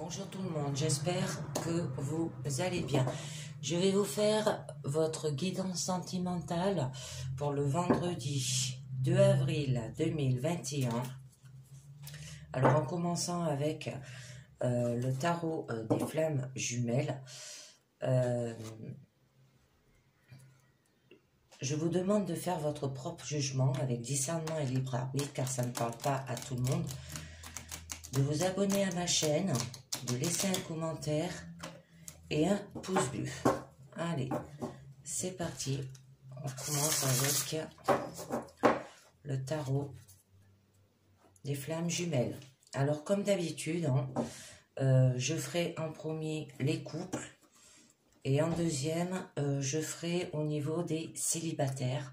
Bonjour tout le monde, j'espère que vous allez bien. Je vais vous faire votre guidance sentimentale pour le vendredi 2 avril 2021. Alors en commençant avec le tarot des flammes jumelles, je vous demande de faire votre propre jugement avec discernement et libre arbitre car ça ne parle pas à tout le monde. De vous abonner à ma chaîne, de laisser un commentaire et un pouce bleu. Allez, c'est parti. On commence avec le tarot des flammes jumelles. Alors, comme d'habitude, je ferai en premier les couples et en deuxième, je ferai au niveau des célibataires.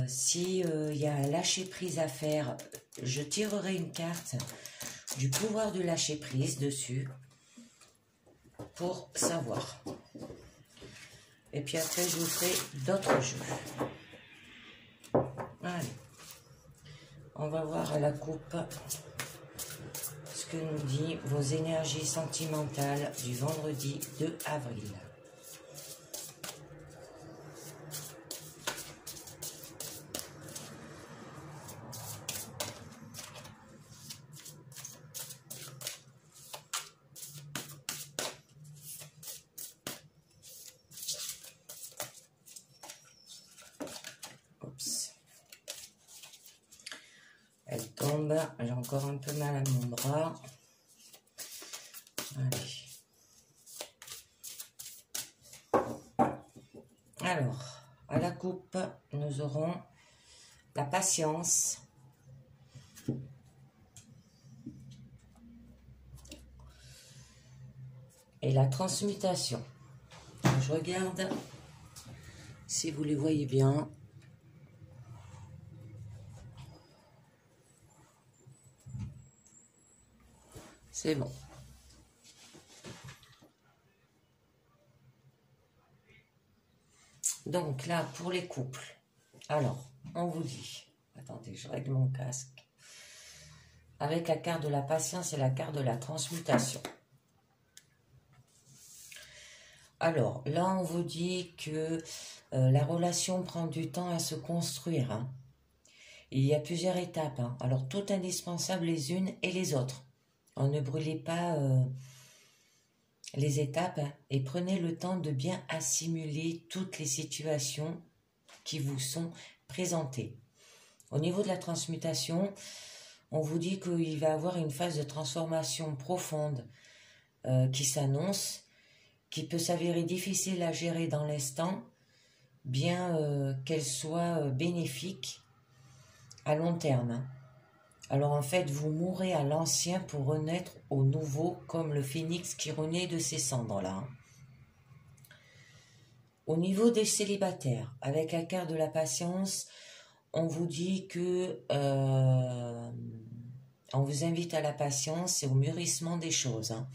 Si y a un lâcher prise à faire, je tirerai une carte du pouvoir de lâcher prise dessus pour savoir. Et puis après, je vous ferai d'autres jeux. Allez, on va voir à la coupe ce que nous dit vos énergies sentimentales du vendredi 2 avril. Elle tombe, j'ai encore un peu mal à mon bras. Allez. Alors, à la coupe, nous aurons la patience, et la transmutation. Je regarde si vous les voyez bien. C'est bon. Donc là, pour les couples, alors, on vous dit, attendez, je règle mon casque, avec la carte de la patience et la carte de la transmutation. Alors, là, on vous dit que la relation prend du temps à se construire. Hein. Il y a plusieurs étapes, hein. Alors, toutes indispensables les unes et les autres. On ne brûlez pas les étapes hein, et prenez le temps de bien assimiler toutes les situations qui vous sont présentées. Au niveau de la transmutation, on vous dit qu'il va y avoir une phase de transformation profonde qui s'annonce, qui peut s'avérer difficile à gérer dans l'instant, bien qu'elle soit bénéfique à long terme. Hein. Alors en fait, vous mourrez à l'ancien pour renaître au nouveau, comme le phénix qui renaît de ses cendres là. Au niveau des célibataires, avec la carte de la patience, on vous dit que on vous invite à la patience et au mûrissement des choses, hein,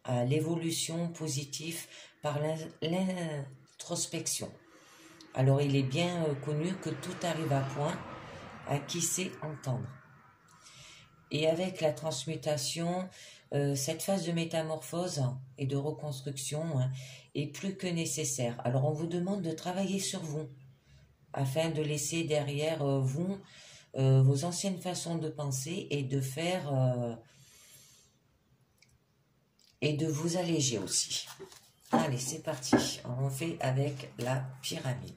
à l'évolution positive par l'introspection. Alors il est bien connu que tout arrive à point à qui sait entendre. Et avec la transmutation, cette phase de métamorphose et de reconstruction hein, est plus que nécessaire. Alors on vous demande de travailler sur vous, afin de laisser derrière vous vos anciennes façons de penser et de faire et de vous alléger aussi. Allez, c'est parti. On fait avec la pyramide.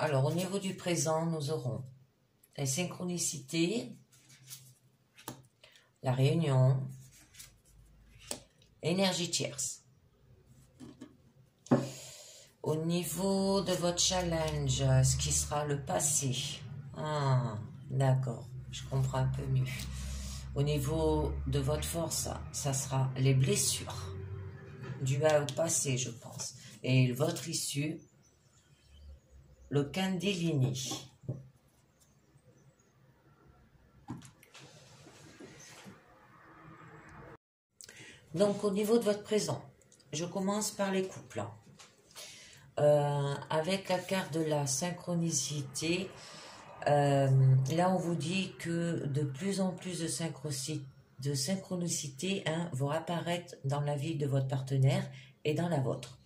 Alors, au niveau du présent, nous aurons la synchronicité, la réunion, énergie tierce. Au niveau de votre challenge, ce qui sera le passé. Ah, d'accord, je comprends un peu mieux. Au niveau de votre force, ça sera les blessures dues au passé, je pense. Et votre issue, le Kundalini. Donc, au niveau de votre présent, je commence par les couples. Avec la carte de la synchronicité, Là, on vous dit que de plus en plus de synchronicité vont apparaître dans la vie de votre partenaire et dans la vôtre.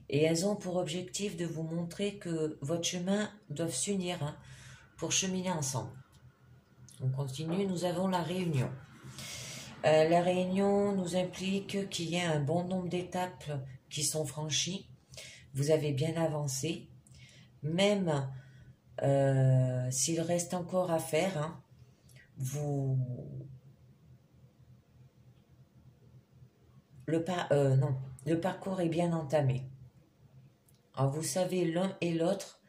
Et elles ont pour objectif de vous montrer que votre chemin doit s'unir pour cheminer ensemble. On continue, nous avons la réunion. La réunion nous implique qu'il y ait un bon nombre d'étapes qui sont franchies. Vous avez bien avancé. Même s'il reste encore à faire, le parcours est bien entamé. Alors vous savez l'un et l'autre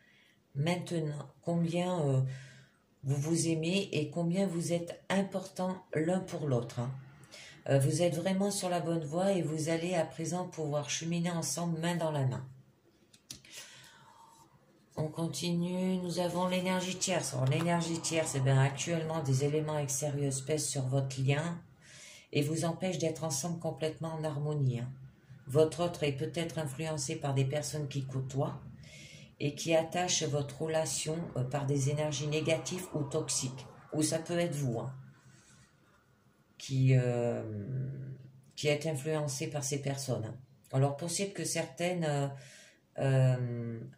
maintenant combien vous vous aimez et combien vous êtes importants l'un pour l'autre. Vous êtes vraiment sur la bonne voie et vous allez à présent pouvoir cheminer ensemble main dans la main. On continue, nous avons l'énergie tierce. Alors l'énergie tierce, actuellement des éléments extérieurs pèsent sur votre lien et vous empêchent d'être ensemble complètement en harmonie. Votre autre est peut-être influencé par des personnes qui côtoient et qui attachent votre relation par des énergies négatives ou toxiques. Ou ça peut être vous, qui êtes influencé par ces personnes. Alors possible que certaines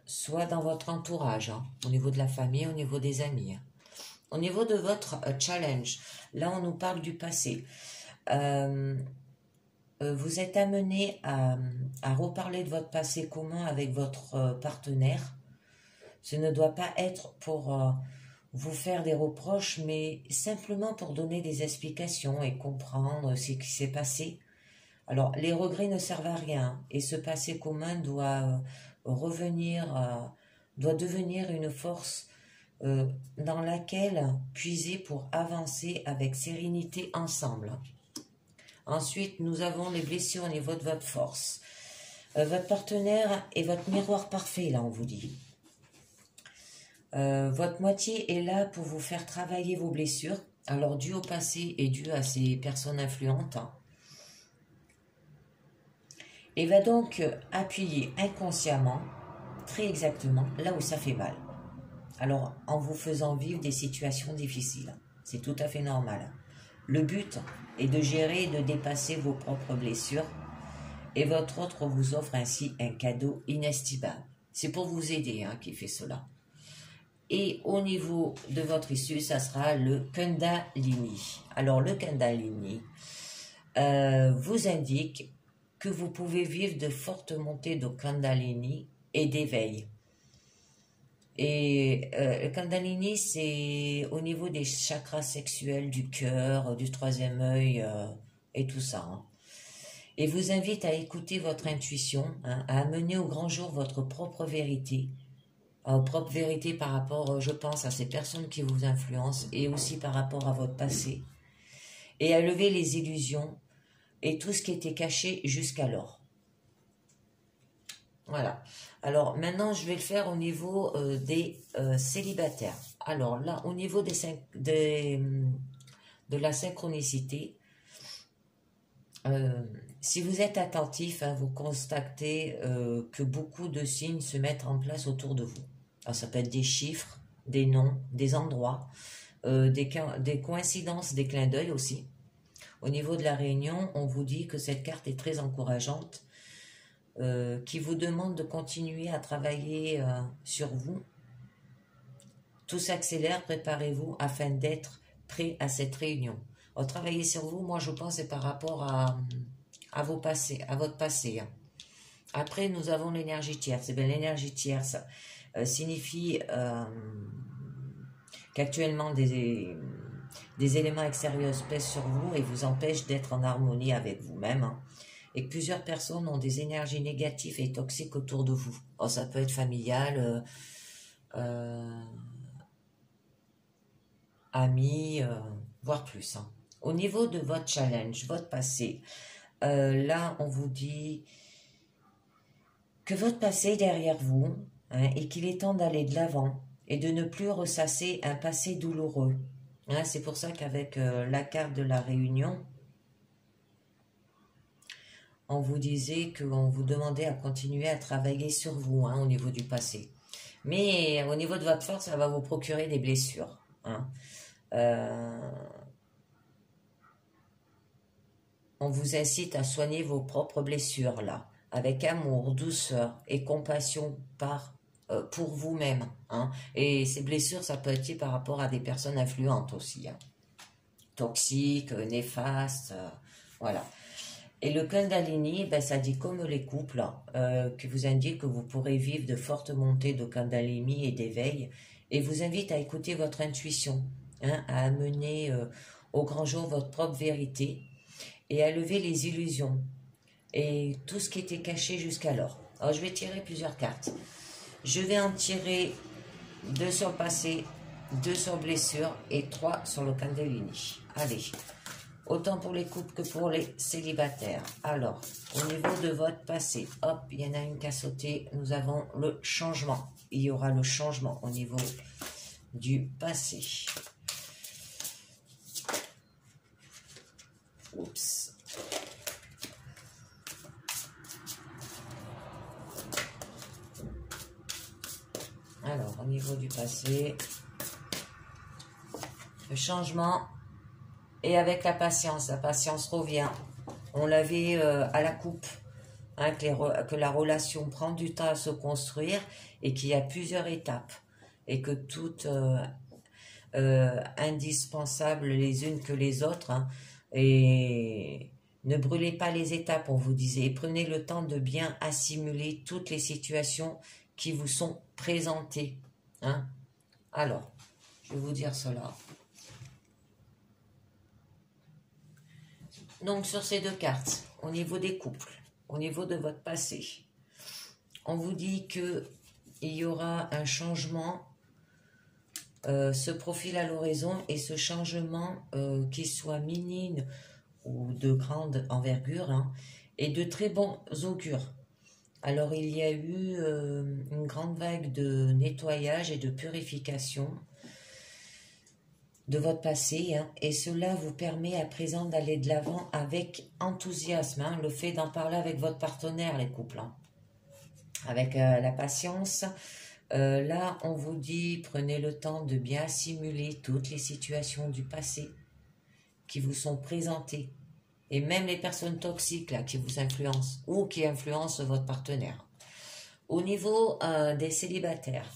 soient dans votre entourage, au niveau de la famille, au niveau des amis. Au niveau de votre challenge, là on nous parle du passé. Vous êtes amené à reparler de votre passé commun avec votre partenaire. Ce ne doit pas être pour vous faire des reproches, mais simplement pour donner des explications et comprendre ce qui s'est passé. Alors, les regrets ne servent à rien et ce passé commun doit doit devenir une force dans laquelle puiser pour avancer avec sérénité ensemble. Ensuite, nous avons les blessures au niveau de votre force. Votre partenaire est votre miroir parfait, là, on vous dit. Votre moitié est là pour vous faire travailler vos blessures, alors dues au passé et dues à ces personnes influentes. Et va donc appuyer inconsciemment, très exactement, là où ça fait mal. Alors, en vous faisant vivre des situations difficiles. C'est tout à fait normal. Le but est de gérer et de dépasser vos propres blessures et votre autre vous offre ainsi un cadeau inestimable. C'est pour vous aider qu'il fait cela. Et au niveau de votre issue, ça sera le Kundalini. Alors le Kundalini vous indique que vous pouvez vivre de fortes montées de Kundalini et d'éveil. Et le Kundalini, c'est au niveau des chakras sexuels, du cœur, du troisième œil et tout ça. Et vous invite à écouter votre intuition, à amener au grand jour votre propre vérité, par rapport, je pense, à ces personnes qui vous influencent et aussi par rapport à votre passé. Et à lever les illusions et tout ce qui était caché jusqu'alors. Voilà. Alors maintenant, je vais le faire au niveau des célibataires. Alors là, au niveau de la synchronicité, si vous êtes attentif, vous constatez que beaucoup de signes se mettent en place autour de vous. Alors, ça peut être des chiffres, des noms, des endroits, des coïncidences, des clins d'œil aussi. Au niveau de la réunion, on vous dit que cette carte est très encourageante, qui vous demande de continuer à travailler sur vous. Tout s'accélère, préparez-vous afin d'être prêt à cette réunion. Alors, travailler sur vous, moi je pense, c'est par rapport à votre passé. Après, nous avons l'énergie tierce. Et bien, l'énergie tierce signifie qu'actuellement des éléments extérieurs pèsent sur vous et vous empêchent d'être en harmonie avec vous-même. Et que plusieurs personnes ont des énergies négatives et toxiques autour de vous. Alors, ça peut être familial, amis, voire plus. Au niveau de votre challenge, votre passé, là, on vous dit que votre passé est derrière vous et qu'il est temps d'aller de l'avant et de ne plus ressasser un passé douloureux. C'est pour ça qu'avec la carte de la réunion, on vous disait qu'on vous demandait à continuer à travailler sur vous au niveau du passé. Mais au niveau de votre force, ça va vous procurer des blessures. Hein. On vous incite à soigner vos propres blessures, là, avec amour, douceur et compassion pour vous-même. Hein. Et ces blessures, ça peut être par rapport à des personnes influentes aussi. Hein. Toxiques, néfastes, voilà. Et le Kundalini, ben, ça dit comme les couples, qui vous indique que vous pourrez vivre de fortes montées de Kundalini et d'éveil, et vous invite à écouter votre intuition, hein, à amener au grand jour votre propre vérité, et à lever les illusions, et tout ce qui était caché jusqu'alors. Alors je vais tirer plusieurs cartes. Je vais en tirer 2 sur le passé, 2 sur blessure, et 3 sur le Kundalini. Allez. Autant pour les couples que pour les célibataires. Alors, au niveau de votre passé, hop, il y en a une qui a sauté. Nous avons le changement. Il y aura le changement au niveau du passé. Oups. Alors, au niveau du passé, le changement... Et avec la patience revient. On l'avait à la coupe, hein, que la relation prend du temps à se construire et qu'il y a plusieurs étapes. Et que toutes indispensables les unes que les autres. Hein, et ne brûlez pas les étapes, on vous disait. Et prenez le temps de bien assimiler toutes les situations qui vous sont présentées. Hein. Alors, je vais vous dire cela. Donc, sur ces 2 cartes, au niveau des couples, au niveau de votre passé, on vous dit qu'il y aura un changement, se profile à l'horizon, et ce changement, qu'il soit minime ou de grande envergure, hein, est de très bons augures. Alors, il y a eu une grande vague de nettoyage et de purification de votre passé, hein, et cela vous permet à présent d'aller de l'avant avec enthousiasme, hein, le fait d'en parler avec votre partenaire, les couples, hein, avec la patience. Là, on vous dit, prenez le temps de bien assimiler toutes les situations du passé qui vous sont présentées, et même les personnes toxiques là, qui vous influencent ou qui influencent votre partenaire. Au niveau des célibataires,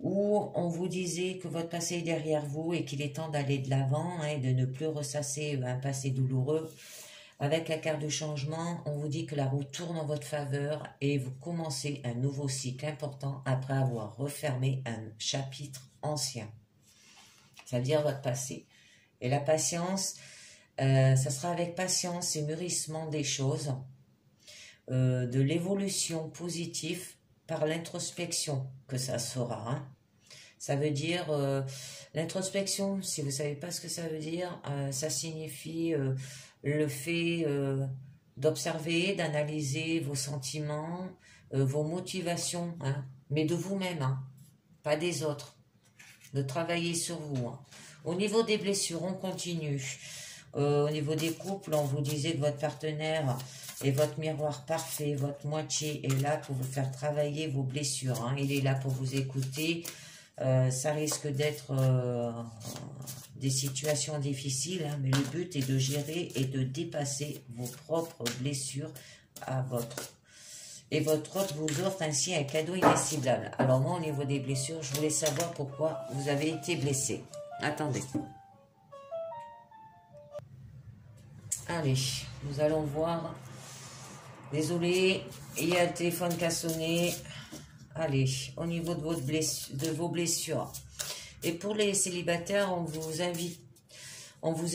où on vous disait que votre passé est derrière vous et qu'il est temps d'aller de l'avant, hein, et de ne plus ressasser un passé douloureux. Avec la carte de changement, on vous dit que la roue tourne en votre faveur et vous commencez un nouveau cycle important après avoir refermé un chapitre ancien. C'est-à-dire votre passé. Et la patience, ça sera avec patience et mûrissement des choses, de l'évolution positive, par l'introspection que ça sera. Hein. Ça veut dire, l'introspection, si vous ne savez pas ce que ça veut dire, ça signifie le fait d'observer, d'analyser vos sentiments, vos motivations, hein, mais de vous-même, hein, pas des autres, de travailler sur vous. Hein. Au niveau des blessures, on continue. Au niveau des couples, on vous disait que votre partenaire est votre miroir parfait, votre moitié est là pour vous faire travailler vos blessures. Hein. Il est là pour vous écouter. Ça risque d'être des situations difficiles, hein, mais le but est de gérer et de dépasser vos propres blessures à votre. Et votre hôte vous offre ainsi un cadeau inestimable. Alors moi, au niveau des blessures, je voulais savoir pourquoi vous avez été blessé. Attendez. Allez, nous allons voir. Désolé, il y a le téléphone qui a sonné. Allez, au niveau de vos blessures. Et pour les célibataires, on vous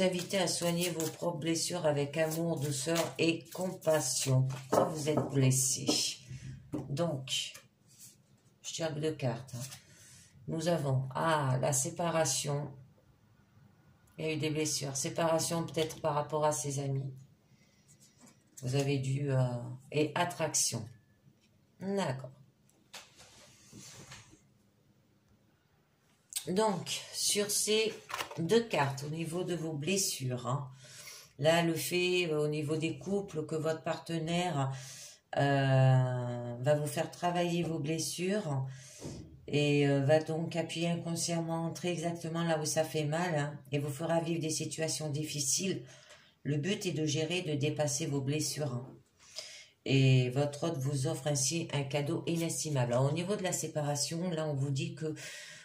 invitait à soigner vos propres blessures avec amour, douceur et compassion. Pourquoi vous êtes blessé? Donc, je tire 2 cartes. Hein. Nous avons la séparation. Il y a eu des blessures. Séparation peut-être par rapport à ses amis. Vous avez dû... et attraction. D'accord. Donc, sur ces 2 cartes, au niveau de vos blessures, hein, là, le fait, au niveau des couples, que votre partenaire va vous faire travailler vos blessures, et va donc appuyer inconsciemment très exactement là où ça fait mal, hein, et vous fera vivre des situations difficiles. Le but est de gérer, de dépasser vos blessures, hein. Et votre hôte vous offre ainsi un cadeau inestimable. Alors, au niveau de la séparation, là, on vous dit que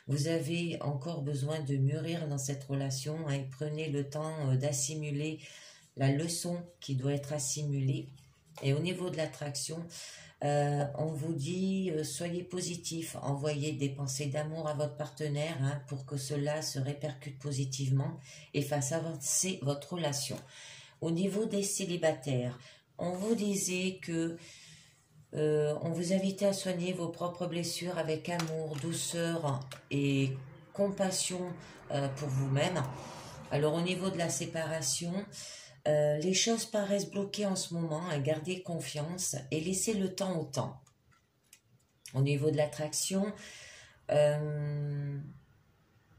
vous avez encore besoin de mûrir dans cette relation, hein, et prenez le temps d'assimiler la leçon qui doit être assimilée. Et au niveau de l'attraction, on vous dit soyez positif, envoyez des pensées d'amour à votre partenaire, hein, pour que cela se répercute positivement et fasse avancer votre relation. Au niveau des célibataires, on vous disait que on vous invitait à soigner vos propres blessures avec amour, douceur et compassion pour vous-même. Alors au niveau de la séparation, les choses paraissent bloquées en ce moment, hein, gardez confiance et laissez le temps au temps. Au niveau de l'attraction,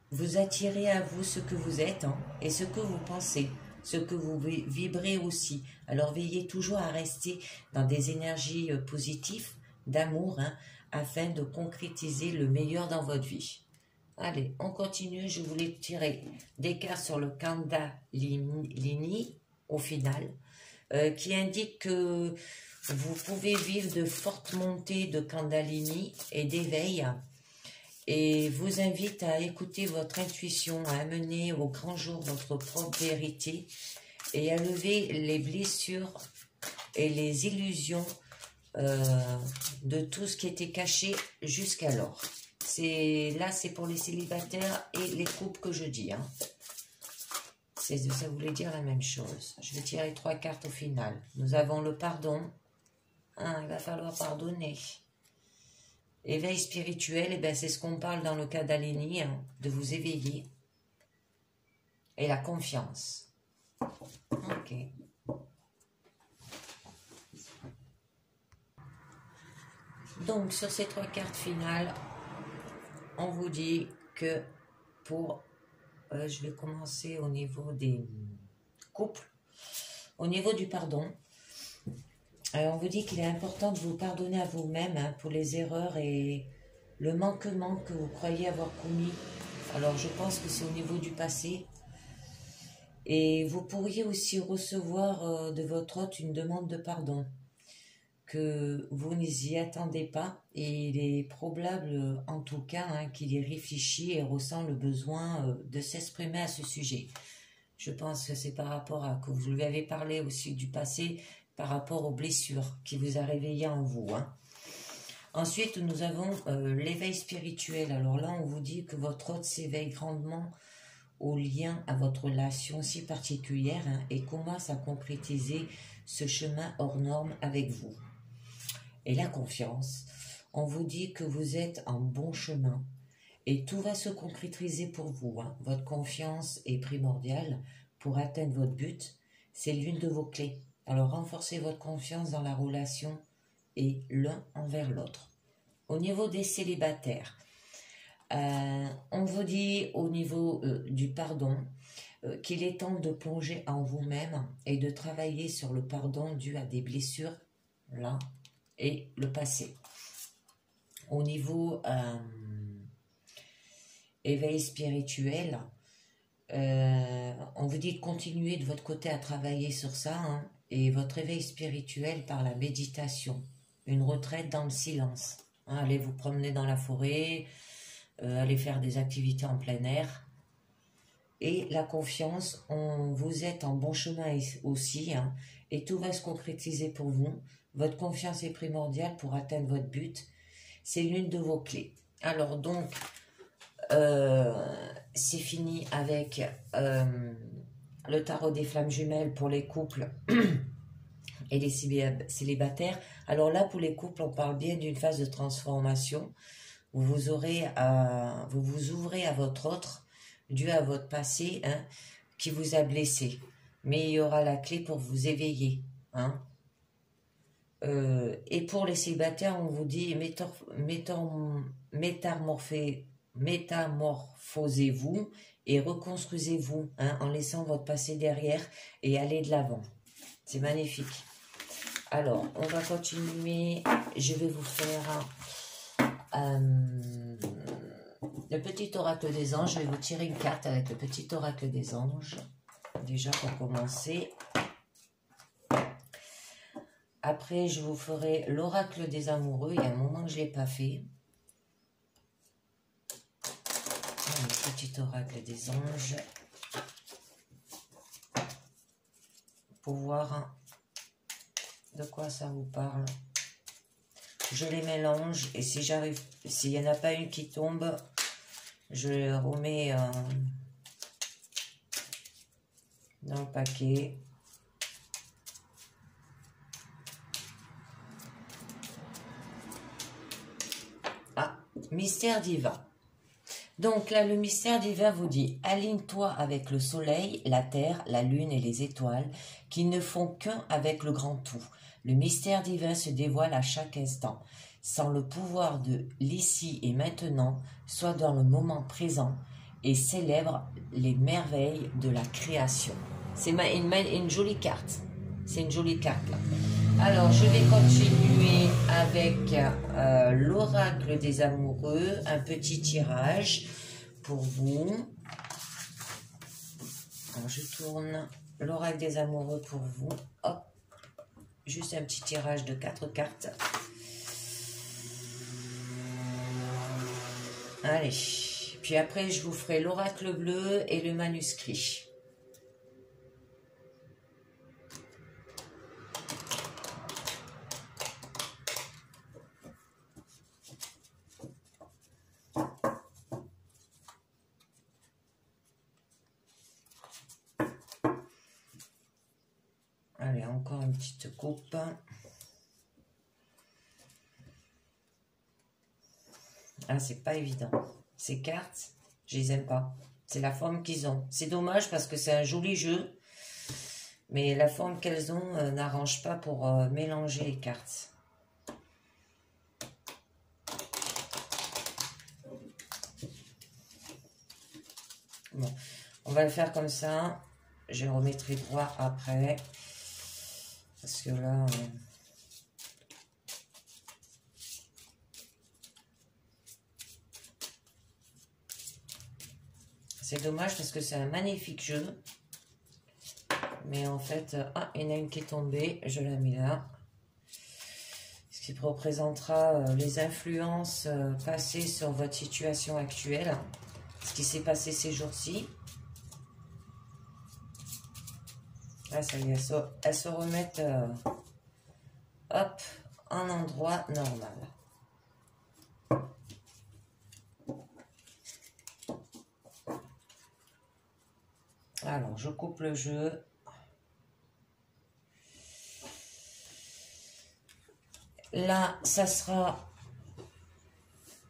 vous attirez à vous ce que vous êtes, hein, et ce que vous pensez, ce que vous vibrez aussi. Alors veillez toujours à rester dans des énergies positives, d'amour, hein, afin de concrétiser le meilleur dans votre vie. Allez, on continue. Je voulais tirer des cartes sur le Kundalini au final, qui indique que vous pouvez vivre de fortes montées de Kundalini et d'éveil, et vous invite à écouter votre intuition, à amener au grand jour votre propre vérité et à lever les blessures et les illusions de tout ce qui était caché jusqu'alors. Là, c'est pour les célibataires et les couples que je dis, hein. Ça voulait dire la même chose. Je vais tirer 3 cartes au final. Nous avons le pardon. Hein, il va falloir pardonner. Éveil spirituel, eh ben, c'est ce qu'on parle dans le cas d'Alénie, hein, de vous éveiller. Et la confiance. Ok. Donc, sur ces 3 cartes finales, on vous dit que pour... je vais commencer au niveau des couples. Au niveau du pardon, on vous dit qu'il est important de vous pardonner à vous-même, hein, pour les erreurs et le manquement que vous croyez avoir commis. Alors, je pense que c'est au niveau du passé. Et vous pourriez aussi recevoir de votre hôte une demande de pardon, que vous n'y attendez pas. Et il est probable, en tout cas, hein, qu'il y réfléchit et ressent le besoin de s'exprimer à ce sujet. Je pense que c'est par rapport à que vous lui avez parlé aussi du passé, par rapport aux blessures qui vous a réveillé en vous, hein. Ensuite, nous avons l'éveil spirituel. Alors là, on vous dit que votre hôte s'éveille grandement au lien à votre relation si particulière, hein, et commence à concrétiser ce chemin hors norme avec vous. Et la confiance, on vous dit que vous êtes en bon chemin et tout va se concrétiser pour vous, hein. Votre confiance est primordiale pour atteindre votre but. C'est l'une de vos clés. Alors, renforcez votre confiance dans la relation et l'un envers l'autre. Au niveau des célibataires, on vous dit au niveau du pardon qu'il est temps de plonger en vous-même et de travailler sur le pardon dû à des blessures là et le passé. Au niveau éveil spirituel, on vous dit de continuer de votre côté à travailler sur ça, hein, et votre éveil spirituel par la méditation, une retraite dans le silence, hein, allez vous promener dans la forêt, allez faire des activités en plein air. Et la confiance, vous êtes en bon chemin aussi, hein, et tout va se concrétiser pour vous. Votre confiance est primordiale pour atteindre votre but. C'est l'une de vos clés. Alors donc, c'est fini avec le tarot des flammes jumelles pour les couples et les célibataires. Alors là, pour les couples, on parle bien d'une phase de transformation. Vous vous ouvrez à votre autre, dû à votre passé, hein, qui vous a blessé. Mais il y aura la clé pour vous éveiller, hein. Et pour les célibataires, on vous dit métamorphosez-vous et reconstruisez-vous, hein, en laissant votre passé derrière et allez de l'avant. C'est magnifique. Alors, on va continuer. Je vais vous faire le petit oracle des anges. Je vais vous tirer une carte avec le petit oracle des anges. Déjà pour commencer. Après, je vous ferai l'oracle des amoureux. Il y a un moment que je ne l'ai pas fait. Le petit oracle des anges. Pour voir de quoi ça vous parle. Je les mélange et si j'arrive, s'il n'y en a pas une qui tombe, je les remets dans le paquet. Ah, mystère divin. Donc là, le mystère divin vous dit, aligne-toi avec le soleil, la terre, la lune et les étoiles, qui ne font qu'un avec le grand tout. Le mystère divin se dévoile à chaque instant. Sans le pouvoir de l'ici et maintenant, sois dans le moment présent et célèbre les merveilles de la création. C'est une jolie carte. C'est une jolie carte là. Alors, je vais continuer avec l'oracle des amoureux, un petit tirage pour vous. Alors, je tourne l'oracle des amoureux pour vous. Hop, juste un petit tirage de 4 cartes. Allez, puis après, je vous ferai l'oracle bleu et le manuscrit. Allez, encore une petite coupe. Ah, c'est pas évident. Ces cartes, je les aime pas. C'est la forme qu'ils ont. C'est dommage parce que c'est un joli jeu. Mais la forme qu'elles ont n'arrange pas pour mélanger les cartes. Bon, on va le faire comme ça. Je remettrai droit après. Parce que là... c'est dommage parce que c'est un magnifique jeu. Mais en fait... ah, il y en a une qui est tombée. Je la mets là. Ce qui représentera les influences passées sur votre situation actuelle. Ce qui s'est passé ces jours-ci. Ah, ça y est, elles se remettent hop, en endroit normal. Alors, je coupe le jeu. Là, ça sera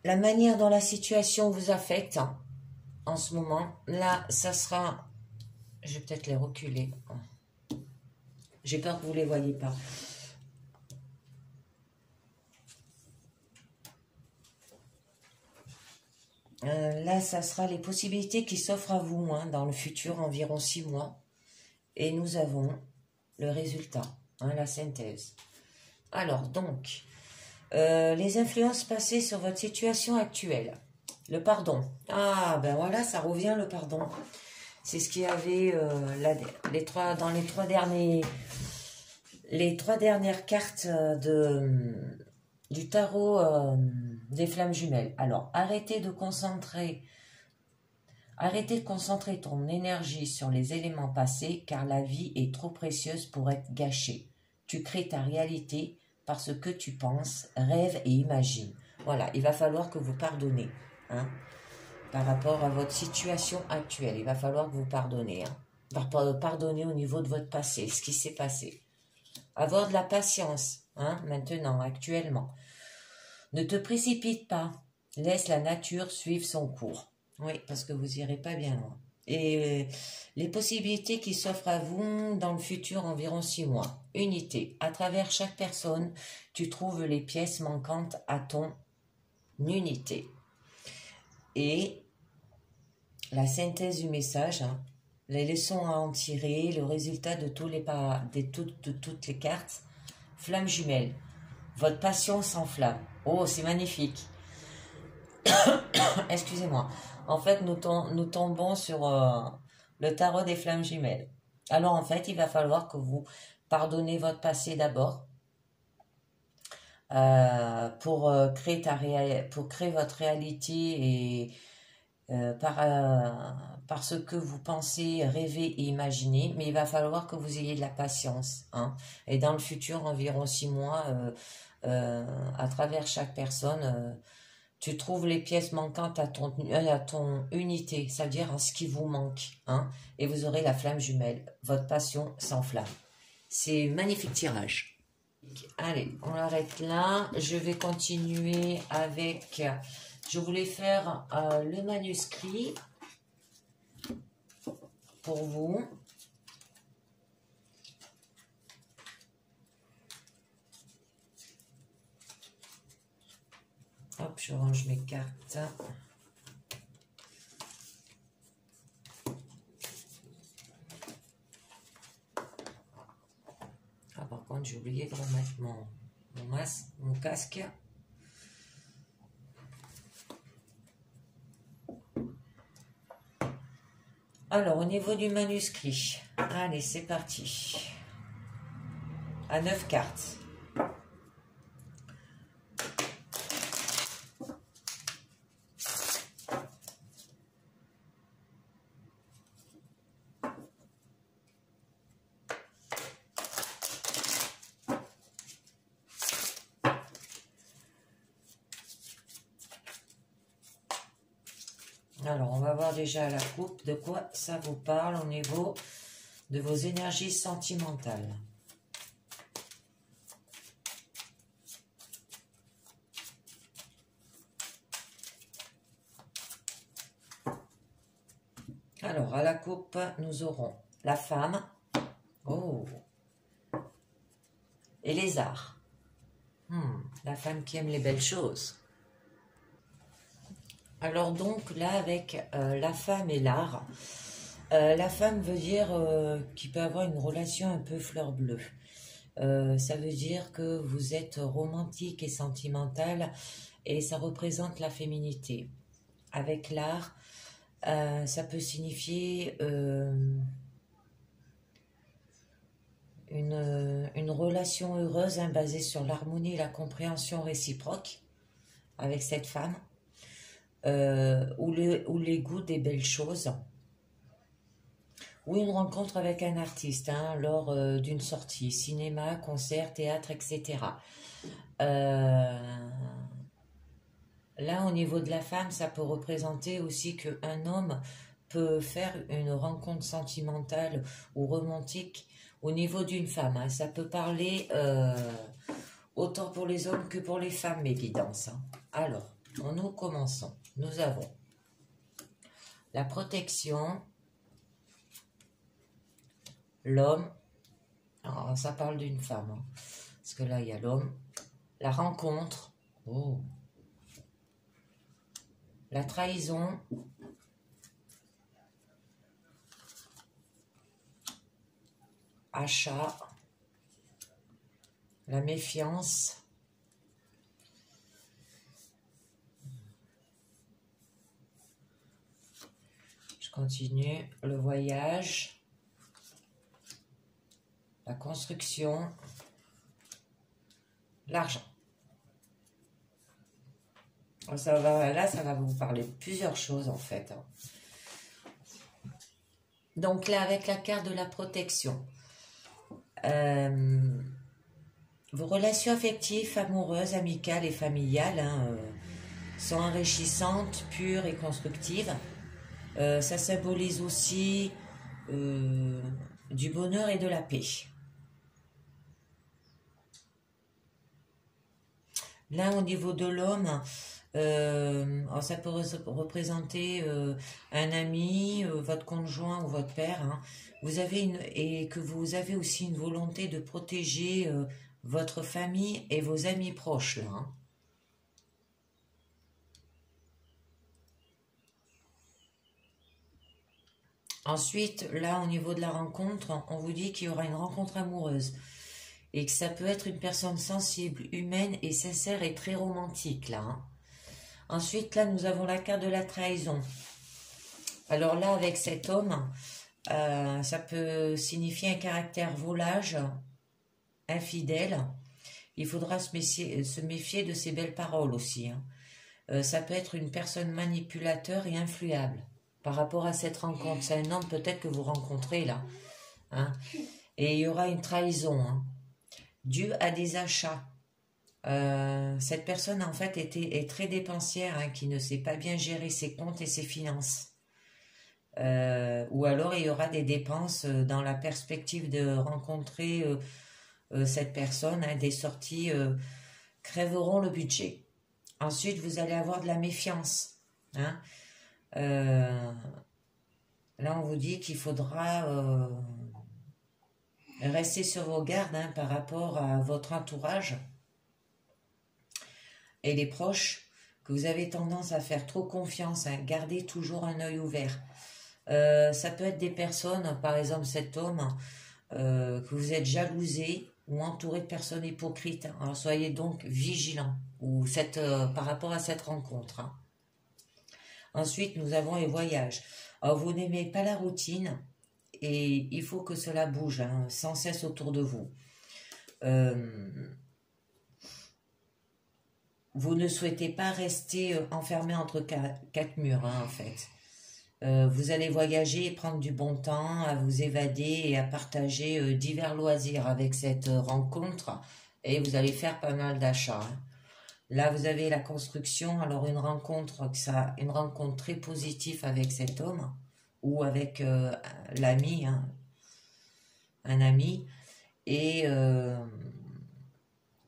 la manière dont la situation vous affecte en ce moment. Là, ça sera... je vais peut-être les reculer. J'ai peur que vous ne les voyez pas. Là, ça sera les possibilités qui s'offrent à vous dans le futur, environ 6 mois. Et nous avons le résultat, la synthèse. Alors, donc, les influences passées sur votre situation actuelle. Le pardon. Ah, ben voilà, ça revient le pardon. C'est ce qu'il y avait dans les trois dernières cartes du tarot des flammes jumelles. Alors, arrêtez de concentrer ton énergie sur les éléments passés, car la vie est trop précieuse pour être gâchée. Tu crées ta réalité par ce que tu penses, rêves et imagines. Voilà, il va falloir que vous pardonnez, par rapport à votre situation actuelle. Il va falloir que vous pardonnez, pardonner au niveau de votre passé, ce qui s'est passé. Avoir de la patience, maintenant, actuellement. Ne te précipite pas. Laisse la nature suivre son cours. Oui, parce que vous n'irez pas bien loin. Et les possibilités qui s'offrent à vous dans le futur, environ 6 mois. Unité. À travers chaque personne, tu trouves les pièces manquantes à ton unité. Et la synthèse du message, les leçons à en tirer, le résultat de toutes les cartes. Flamme jumelle. Votre passion s'enflamme. Oh, c'est magnifique. Excusez-moi. En fait, nous tombons sur le tarot des flammes jumelles. Alors, en fait, il va falloir que vous pardonnez votre passé d'abord pour créer votre réalité et par ce que vous pensez, rêvez et imaginez. Mais il va falloir que vous ayez de la patience. Hein. Et dans le futur, environ 6 mois, à travers chaque personne, tu trouves les pièces manquantes à ton unité, c'est-à-dire à ce qui vous manque, hein, et vous aurez la flamme jumelle. Votre passion s'enflamme. C'est un magnifique tirage. Allez, on l'arrête là. Je vais continuer avec... Je voulais faire le manuscrit pour vous. Hop, je range mes cartes. Ah, par contre, j'ai oublié de remettre mon casque. Alors, au niveau du manuscrit, allez, c'est parti. À 9 cartes. Alors, on va voir déjà la coupe, de quoi ça vous parle au niveau de vos énergies sentimentales. Alors, à la coupe, nous aurons la femme, oh, et les arts. La femme qui aime les belles choses. Alors donc, là, avec la femme et l'art, la femme veut dire qu'il peut avoir une relation un peu fleur bleue. Ça veut dire que vous êtes romantique et sentimental et ça représente la féminité. Avec l'art, ça peut signifier une relation heureuse hein, basée sur l'harmonie et la compréhension réciproque avec cette femme, ou les goûts des belles choses, ou une rencontre avec un artiste hein, lors d'une sortie, cinéma, concert, théâtre, etc. Là, au niveau de la femme, ça peut représenter aussi qu'un homme peut faire une rencontre sentimentale ou romantique au niveau d'une femme. Hein. Ça peut parler autant pour les hommes que pour les femmes, évidence. Hein. Alors, nous commençons. Nous avons la protection, l'homme. Alors, ça parle d'une femme. Hein. Parce que là, il y a l'homme. La rencontre. Oh. La trahison, achat, la méfiance, je continue, le voyage, la construction, l'argent. Là, ça va vous parler de plusieurs choses en fait. Donc là, avec la carte de la protection, vos relations affectives, amoureuses, amicales et familiales hein, sont enrichissantes, pures et constructives. Ça symbolise aussi du bonheur et de la paix. Là, au niveau de l'homme, ça peut représenter un ami, votre conjoint ou votre père. Hein. Et que vous avez aussi une volonté de protéger votre famille et vos amis proches. Là, hein. Ensuite, là, au niveau de la rencontre, on vous dit qu'il y aura une rencontre amoureuse. Et que ça peut être une personne sensible, humaine et sincère et très romantique, là. Hein. Ensuite, là, nous avons la carte de la trahison. Alors là, avec cet homme, ça peut signifier un caractère volage, infidèle. Il faudra se méfier de ses belles paroles aussi, hein. Ça peut être une personne manipulateur et influable par rapport à cette rencontre. C'est un homme peut-être que vous rencontrez là, hein. Et il y aura une trahison, hein, due à des achats. Cette personne en fait est très dépensière, hein, qui ne sait pas bien gérer ses comptes et ses finances. Ou alors il y aura des dépenses dans la perspective de rencontrer cette personne, hein, des sorties crèveront le budget. Ensuite, vous allez avoir de la méfiance, hein. Là, on vous dit qu'il faudra rester sur vos gardes, hein, par rapport à votre entourage et les proches, que vous avez tendance à faire trop confiance, hein. Gardez toujours un œil ouvert. Ça peut être des personnes, par exemple cet homme, que vous êtes jalousé ou entouré de personnes hypocrites. Alors soyez donc vigilants ou par rapport à cette rencontre, hein. Ensuite, nous avons les voyages. Alors, vous n'aimez pas la routine et il faut que cela bouge, hein, sans cesse autour de vous. Vous ne souhaitez pas rester enfermé entre quatre murs, hein, en fait. Vous allez voyager et prendre du bon temps à vous évader et à partager divers loisirs avec cette rencontre. Et vous allez faire pas mal d'achats, hein. Là, vous avez la construction, alors une rencontre très positive avec cet homme ou avec l'ami, hein, un ami, et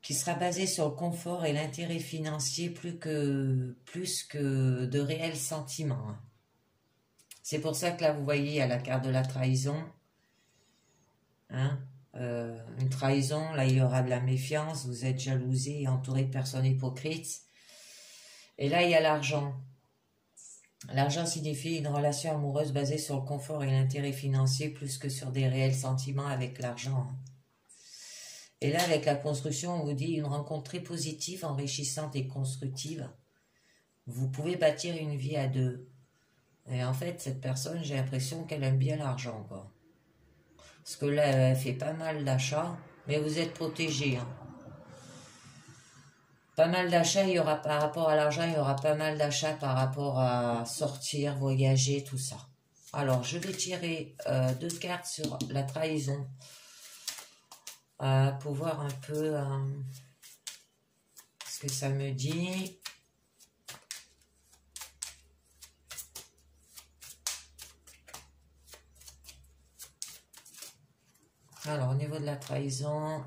qui sera basé sur le confort et l'intérêt financier plus que de réels sentiments, hein. C'est pour ça que là, vous voyez, il y a la carte de la trahison, hein. Une trahison, là il y aura de la méfiance, vous êtes jalousé et entouré de personnes hypocrites. Et là il y a l'argent. L'argent signifie une relation amoureuse basée sur le confort et l'intérêt financier plus que sur des réels sentiments avec l'argent. Et là avec la construction, on vous dit une rencontre très positive, enrichissante et constructive. Vous pouvez bâtir une vie à deux. Et en fait cette personne, j'ai l'impression qu'elle aime bien l'argent, quoi. Parce que là, elle fait pas mal d'achats, mais vous êtes protégé, hein. Pas mal d'achats, il y aura par rapport à l'argent, il y aura pas mal d'achats par rapport à sortir, voyager, tout ça. Alors, je vais tirer 2 cartes sur la trahison pour voir un peu ce que ça me dit. Alors, au niveau de la trahison,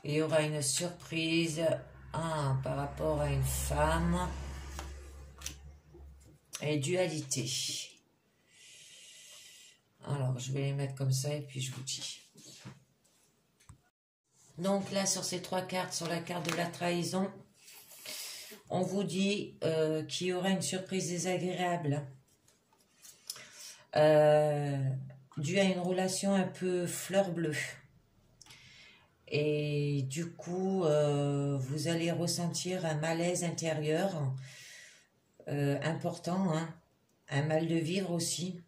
il y aura une surprise par rapport à une femme et dualité. Alors, je vais les mettre comme ça et puis je vous dis. Donc là, sur ces 3 cartes, sur la carte de la trahison, on vous dit qu'il y aura une surprise désagréable. Dû à une relation un peu fleur bleue. Et du coup, vous allez ressentir un malaise intérieur important, hein, un mal de vivre aussi.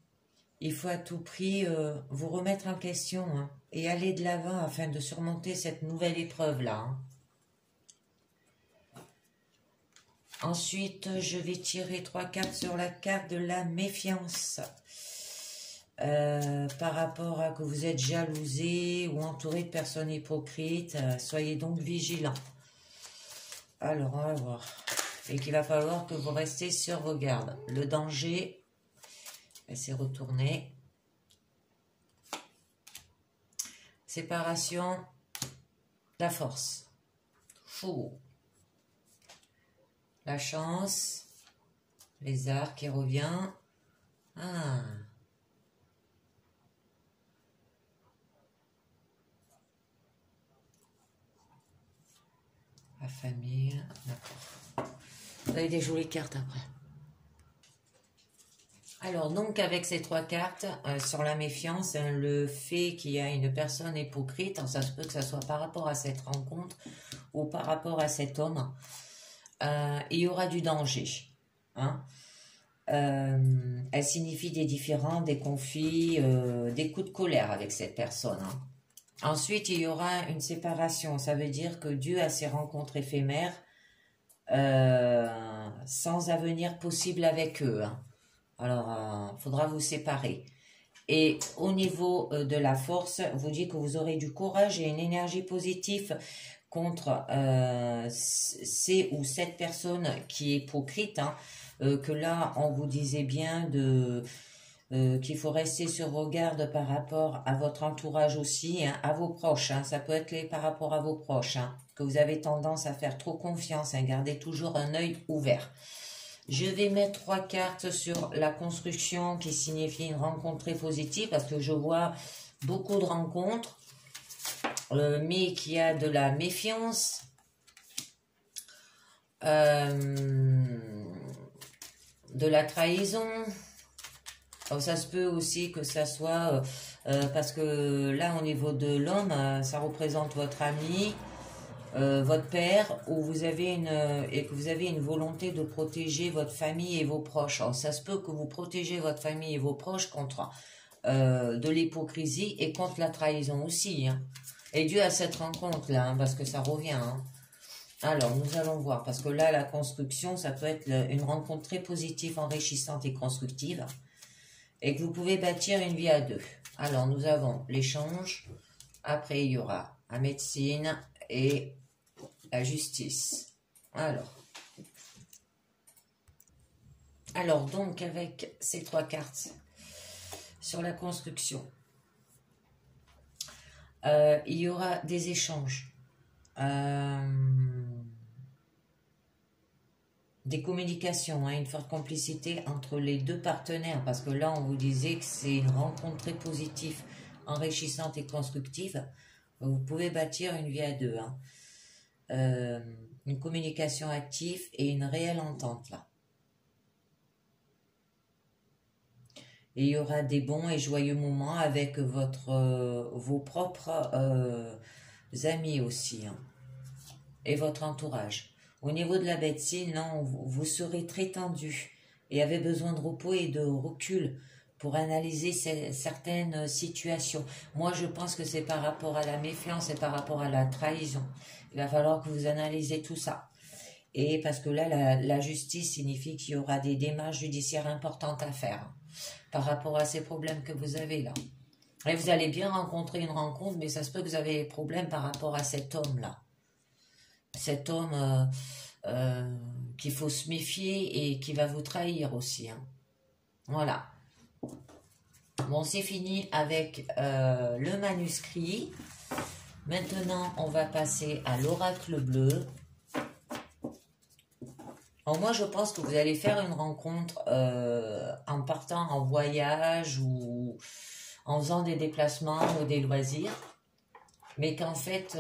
Il faut à tout prix vous remettre en question, hein, et aller de l'avant afin de surmonter cette nouvelle épreuve-là, hein. Ensuite, je vais tirer 3 cartes sur la carte de la méfiance. Par rapport à que vous êtes jalousé ou entouré de personnes hypocrites, soyez donc vigilants. Alors, on va voir. Et qu'il va falloir que vous restez sur vos gardes. Le danger, c'est retourné. Séparation, la force. Fou. La chance, les arts qui revient. La famille, d'accord. Vous avez des jolies cartes après. Alors, donc, avec ces 3 cartes, sur la méfiance, hein, le fait qu'il y a une personne hypocrite, hein, ça se peut que ça soit par rapport à cette rencontre ou par rapport à cet homme, il y aura du danger. Hein. Elle signifie des différends, des conflits, des coups de colère avec cette personne. Hein. Ensuite, il y aura une séparation. Ça veut dire que dû à ces rencontres éphémères, sans avenir possible avec eux. Hein. Alors, faudra vous séparer. Et au niveau de la force, vous dit que vous aurez du courage et une énergie positive contre ces ou cette personne qui est hypocrite. Hein, que là, on vous disait bien qu'il faut rester sur vos gardes par rapport à votre entourage aussi, hein, à vos proches. Hein, ça peut être par rapport à vos proches, hein, que vous avez tendance à faire trop confiance, hein, gardez toujours un œil ouvert. Je vais mettre 3 cartes sur la construction qui signifie une rencontre très positive parce que je vois beaucoup de rencontres, mais qu'il y a de la méfiance, de la trahison. Alors, ça se peut aussi que ça soit parce que là au niveau de l'homme, ça représente votre ami, votre père, où vous avez et que vous avez une volonté de protéger votre famille et vos proches. Alors, ça se peut que vous protégez votre famille et vos proches contre de l'hypocrisie et contre la trahison aussi. Hein. Et dû à cette rencontre-là, hein, parce que ça revient. Hein. Alors, nous allons voir, parce que là, la construction, ça peut être une rencontre très positive, enrichissante et constructive, et que vous pouvez bâtir une vie à deux. Alors, nous avons l'échange, après il y aura la médecine et la justice. Alors donc, avec ces 3 cartes sur la construction, il y aura des échanges, des communications, hein, une forte complicité entre les deux partenaires, parce que là, on vous disait que c'est une rencontre très positive, enrichissante et constructive. Vous pouvez bâtir une vie à deux, hein. Une communication active et une réelle entente là. Et il y aura des bons et joyeux moments avec vos propres amis aussi, hein, et votre entourage. Au niveau de la médecine, non, vous serez très tendu et avez besoin de repos et de recul pour analyser certaines situations. Moi, je pense que c'est par rapport à la méfiance et par rapport à la trahison. Il va falloir que vous analysez tout ça. Et parce que là, la justice signifie qu'il y aura des démarches judiciaires importantes à faire par rapport à ces problèmes que vous avez là. Et vous allez bien rencontrer une rencontre, mais ça se peut que vous avez des problèmes par rapport à cet homme-là. Cet homme qu'il faut se méfier et qui va vous trahir aussi. Hein. Voilà. Bon, c'est fini avec le manuscrit. Maintenant, on va passer à l'oracle bleu. Alors moi, je pense que vous allez faire une rencontre en partant en voyage ou en faisant des déplacements ou des loisirs. Mais qu'en fait,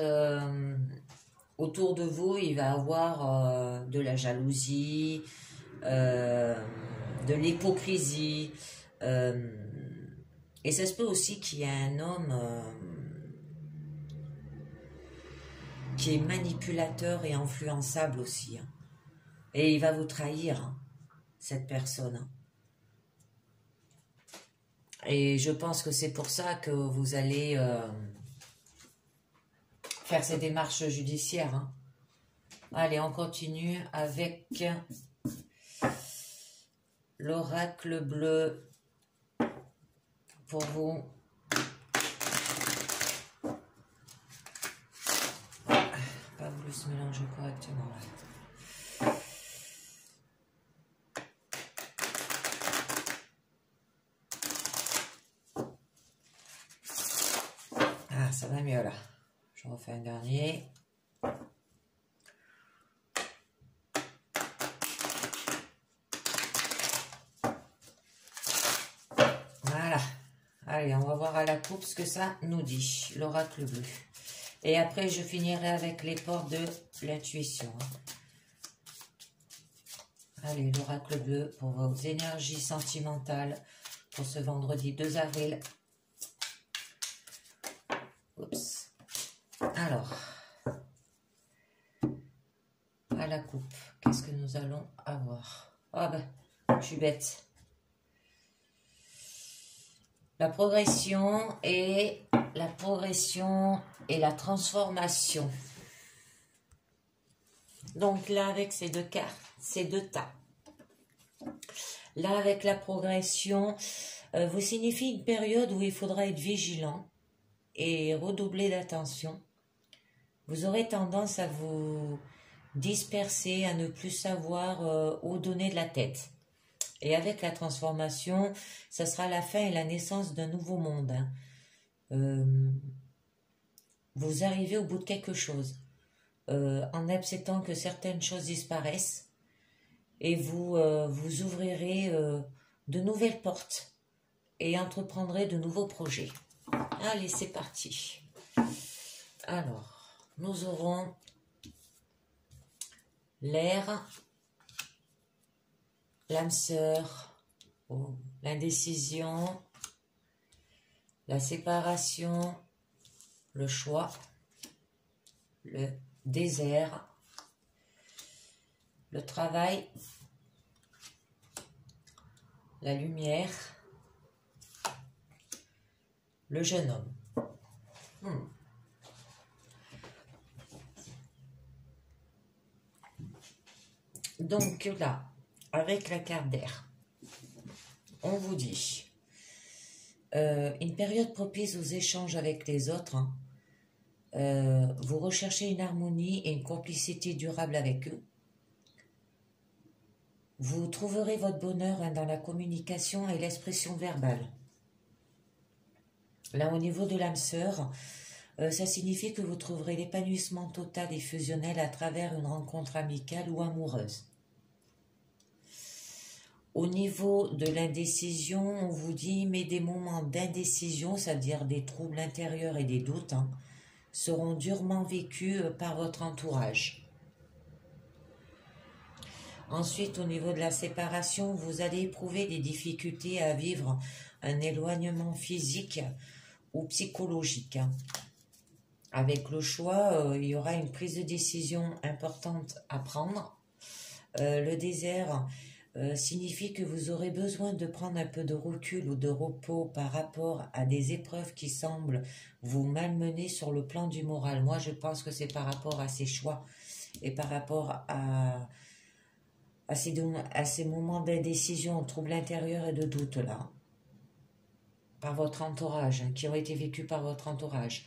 autour de vous, il va y avoir de la jalousie, de l'hypocrisie. Et ça se peut aussi qu'il y ait un homme qui est manipulateur et influençable aussi. Hein. Et il va vous trahir, hein, cette personne. Et je pense que c'est pour ça que vous allez faire ces démarches judiciaires. Hein. Allez, on continue avec l'oracle bleu pour vous. Pas voulu se mélanger correctement là. Ah, ça va mieux là. Je refais un dernier. Voilà. Allez, on va voir à la coupe ce que ça nous dit, l'oracle bleu. Et après, je finirai avec les portes de l'intuition. Allez, l'oracle bleu pour vos énergies sentimentales pour ce vendredi 2 avril. Oups. Alors, à la coupe, qu'est-ce que nous allons avoir? Ah ben, je suis bête. La progression et la transformation. Donc là, avec ces deux cartes, ces deux tas. Là, avec la progression, vous signifie une période où il faudra être vigilant et redoubler d'attention. Vous aurez tendance à vous disperser, à ne plus savoir où donner de la tête. Et avec la transformation, ça sera la fin et la naissance d'un nouveau monde. Vous arrivez au bout de quelque chose, en acceptant que certaines choses disparaissent, et vous ouvrirez de nouvelles portes et entreprendrez de nouveaux projets. Allez, c'est parti. Alors, nous aurons l'air, l'âme sœur, l'indécision, la séparation, le choix, le désert, le travail, la lumière, le jeune homme. Donc là, avec la carte d'air, on vous dit une période propice aux échanges avec les autres. Vous recherchez une harmonie et une complicité durable avec eux. Vous trouverez votre bonheur dans la communication et l'expression verbale. Là, au niveau de l'âme sœur, ça signifie que vous trouverez l'épanouissement total et fusionnel à travers une rencontre amicale ou amoureuse. Au niveau de l'indécision, on vous dit, mais des moments d'indécision, c'est-à-dire des troubles intérieurs et des doutes, seront durement vécus par votre entourage. Ensuite, au niveau de la séparation, vous allez éprouver des difficultés à vivre un éloignement physique ou psychologique. Avec le choix, il y aura une prise de décision importante à prendre. Le désert signifie que vous aurez besoin de prendre un peu de recul ou de repos par rapport à des épreuves qui semblent vous malmener sur le plan du moral. Moi, je pense que c'est par rapport à ces choix et par rapport à ces moments d'indécision, troubles intérieurs et de doute là, par votre entourage, qui ont été vécus par votre entourage.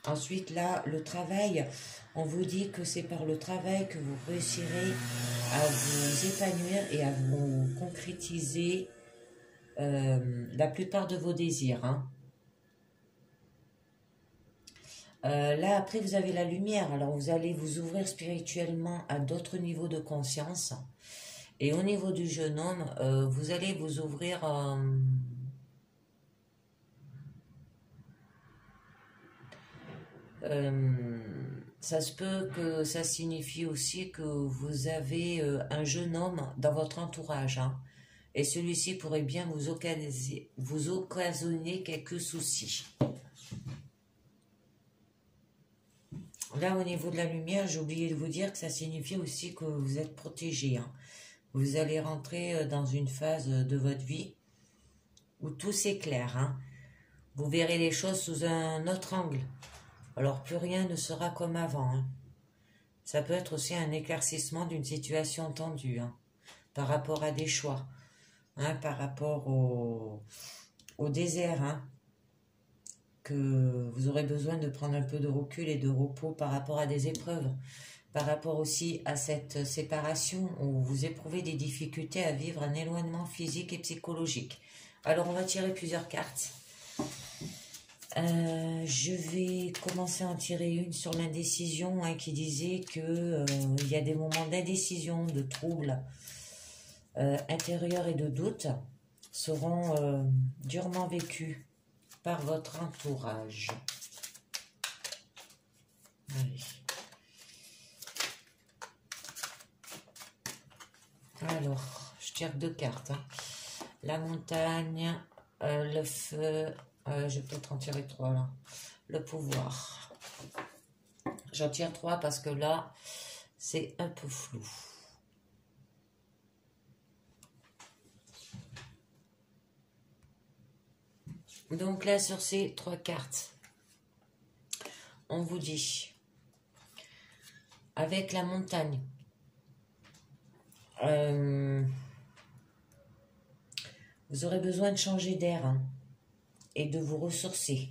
Ensuite, là, le travail, on vous dit que c'est par le travail que vous réussirez à vous épanouir et à vous concrétiser la plupart de vos désirs. Là, après, vous avez la lumière. Alors, vous allez vous ouvrir spirituellement à d'autres niveaux de conscience. Et au niveau du jeune homme, vous allez vous ouvrir... ça se peut que ça signifie aussi que vous avez un jeune homme dans votre entourage. Et celui-ci pourrait bien vous occasionner quelques soucis. Là, au niveau de la lumière, j'ai oublié de vous dire que ça signifie aussi que vous êtes protégé. Vous allez rentrer dans une phase de votre vie où tout s'éclaire. Vous verrez les choses sous un autre angle. Alors, plus rien ne sera comme avant. Ça peut être aussi un éclaircissement d'une situation tendue, par rapport à des choix, par rapport au désert, que vous aurez besoin de prendre un peu de recul et de repos par rapport à des épreuves, par rapport aussi à cette séparation où vous éprouvez des difficultés à vivre un éloignement physique et psychologique. Alors, on va tirer plusieurs cartes. Je vais commencer à en tirer une sur l'indécision qui disait que il y a des moments d'indécision, de troubles intérieurs et de doute seront durement vécus par votre entourage. Allez. Alors, je tire deux cartes. La montagne, le feu... je vais peut-être en tirer 3 là. Le pouvoir. J'en tire 3 parce que là, c'est un peu flou. Donc là, sur ces 3 cartes, on vous dit, avec la montagne, vous aurez besoin de changer d'air hein, et de vous ressourcer.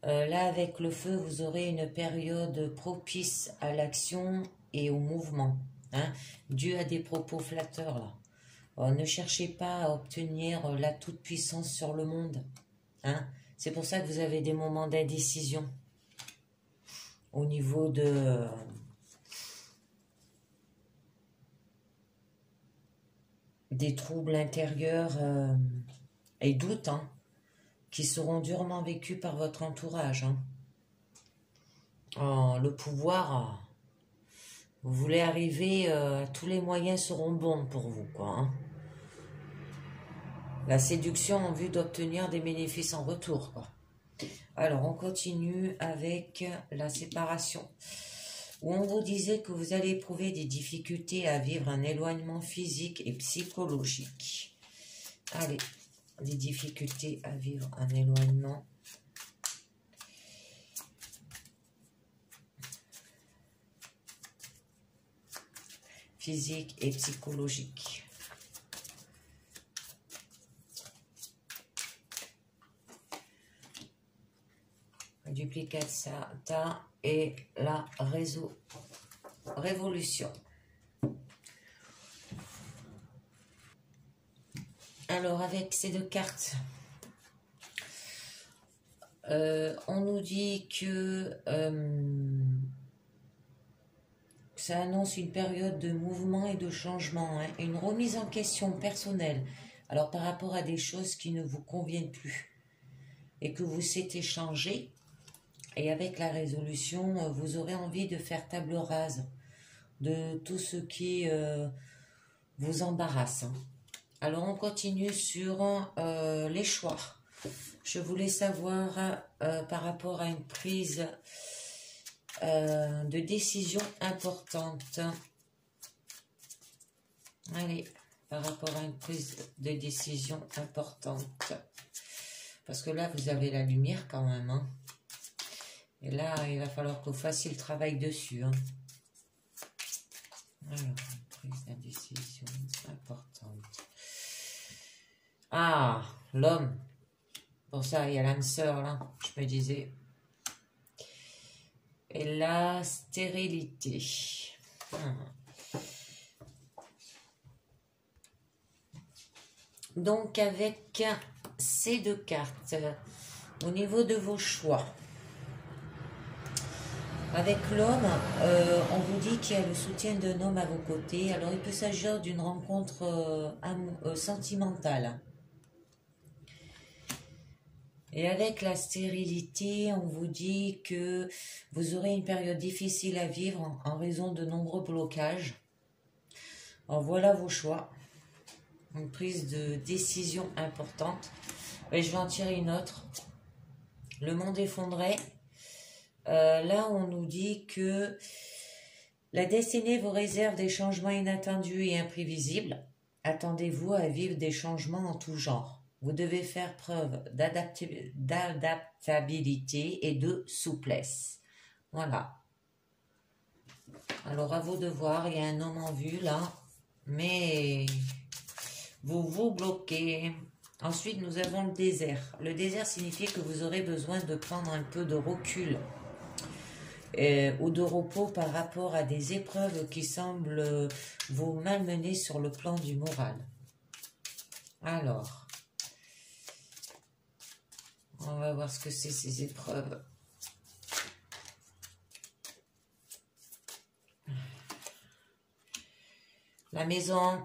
Là, avec le feu, vous aurez une période propice à l'action et au mouvement, hein, dû à des propos flatteurs. Là. Ne cherchez pas à obtenir la toute-puissance sur le monde. Hein. C'est pour ça que vous avez des moments d'indécision au niveau de... des troubles intérieurs et doutes, hein, qui seront durement vécus par votre entourage. Hein. Le pouvoir, vous voulez arriver, tous les moyens seront bons pour vous, quoi. Hein. La séduction en vue d'obtenir des bénéfices en retour, quoi. Alors, on continue avec la séparation, où on vous disait que vous allez éprouver des difficultés à vivre un éloignement physique et psychologique. Allez, des difficultés à vivre un éloignement physique et psychologique. Duplicata et la révolution. Alors, avec ces 2 cartes, on nous dit que ça annonce une période de mouvement et de changement, hein, une remise en question personnelle. Alors, par rapport à des choses qui ne vous conviennent plus et que vous s'êtes changé, et avec la résolution, vous aurez envie de faire table rase de tout ce qui vous embarrasse. Hein. Alors, on continue sur les choix. Je voulais savoir par rapport à une prise de décision importante. Allez, par rapport à une prise de décision importante. Parce que là, vous avez la lumière quand même. Hein. Et là, il va falloir que vous fassiez le travail dessus. Hein. Alors, une prise de décision importante. Ah, l'homme. Pour ça, il y a l'âme sœur, là, je me disais. Et la stérilité. Donc, avec ces 2 cartes, au niveau de vos choix, avec l'homme, on vous dit qu'il y a le soutien d'un homme à vos côtés. Alors, il peut s'agir d'une rencontre sentimentale. Et avec la stérilité, on vous dit que vous aurez une période difficile à vivre en raison de nombreux blocages. Alors, voilà vos choix. Une prise de décision importante. Et je vais en tirer une autre. Le monde effondré. Là, on nous dit que la destinée vous réserve des changements inattendus et imprévisibles. Attendez-vous à vivre des changements en tout genre. Vous devez faire preuve d'adaptabilité et de souplesse. Voilà. Alors, à vous de voir, il y a un homme en vue là, mais vous vous bloquez. Ensuite, nous avons le désert. Le désert signifie que vous aurez besoin de prendre un peu de recul ou de repos par rapport à des épreuves qui semblent vous malmener sur le plan du moral. Alors, on va voir ce que c'est ces épreuves. La maison,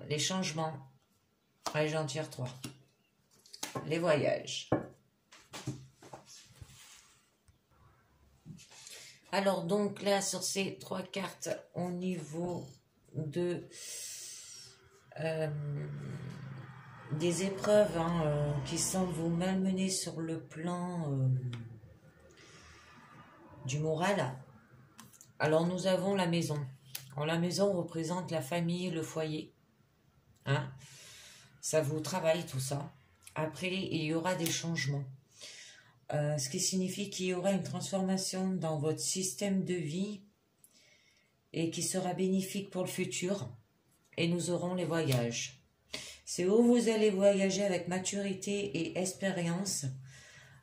les changements. Allez, j'en tire 3. Les voyages. Alors, donc là, sur ces 3 cartes, au niveau de des épreuves qui semblent vous malmener sur le plan du moral. Alors, nous avons la maison. Alors, la maison représente la famille, le foyer. Hein? Ça vous travaille tout ça. Après, il y aura des changements. Ce qui signifie qu'il y aura une transformation dans votre système de vie et qui sera bénéfique pour le futur. Et nous aurons les voyages. C'est où vous allez voyager avec maturité et expérience